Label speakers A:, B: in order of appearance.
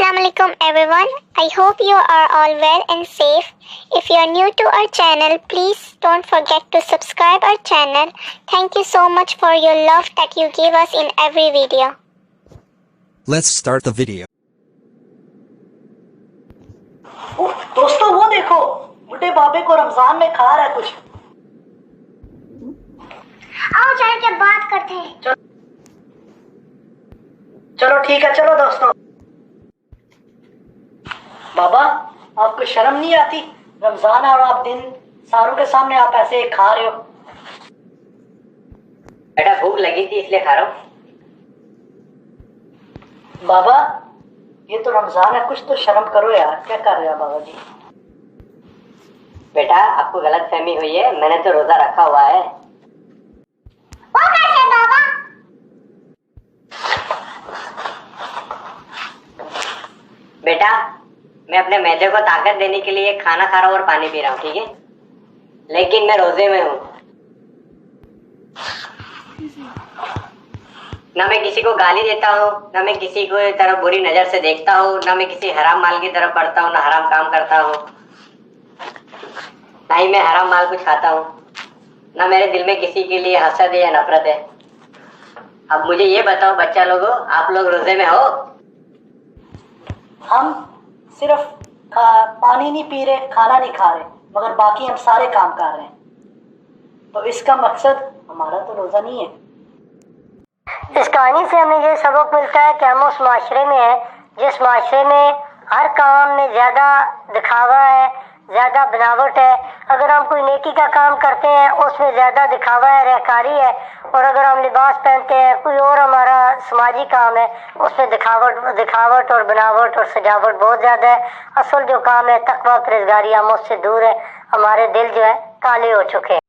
A: Assalamualaikum everyone. I hope you are all well and safe. If you are new to our channel, please don't forget to subscribe our channel. Thank you so much for your love that you give us in every video.
B: Let's start the video.
C: दोस्तों वो देखो, बुढ़े बाबे को रमजान में खा रहा है कुछ।
A: आओ चल के बात करते हैं।
C: चलो ठीक है, चलो दोस्तों। बाबा, आपको शर्म नहीं आती? रमजान है और आप दिन सारों के सामने आप ऐसे खा रहे हो।
D: बेटा भूख लगी थी इसलिए खा रहा हूँ।
C: बाबा, ये तो रमजान है, कुछ तो शर्म करो यार। क्या कर रहे हो बाबा जी?
D: बेटा आपको गलत फहमी हुई है, मैंने तो रोजा रखा हुआ है।
A: वो कैसे बाबा?
D: बेटा मैं अपने मैदे को ताकत देने के लिए खाना खा रहा हूँ और पानी पी रहा हूँ, ठीक है? लेकिन मैं रोजे में हूँ। ना मैं किसी को गाली देता हूँ, ना मैं किसी को तरफ बुरी नजर से देखता हूँ, ना मैं किसी हराम माल की तरफ बढ़ता हूँ, ना हराम काम करता हूँ, ना ही मैं हराम माल कुछ खाता हूँ, ना मेरे दिल में किसी के लिए हसद है या नफरत है। अब मुझे ये बताओ बच्चा लोगों, आप लोग रोजे में हो?
C: हम सिर्फ पानी नहीं पी रहे, खाना नहीं खा रहे, मगर बाकी हम सारे काम कर रहे हैं। तो इसका मकसद हमारा तो रोजा नहीं है।
E: इस कहानी से हमें ये सबक मिलता है कि हम उस माशरे में हैं जिस माशरे में हर काम में ज़्यादा दिखावा है, ज़्यादा बनावट है। अगर हम कोई नेकी का काम करते हैं उसमें ज़्यादा दिखावा है, रहकारी है। और अगर हम लिबास पहनते हैं, कोई और हमारा समाजी काम है, उसमें दिखावट और बनावट और सजावट बहुत ज़्यादा है। असल जो काम है तकवा परहेज़गारी, हम उससे दूर है। हमारे दिल जो है काले हो चुके हैं।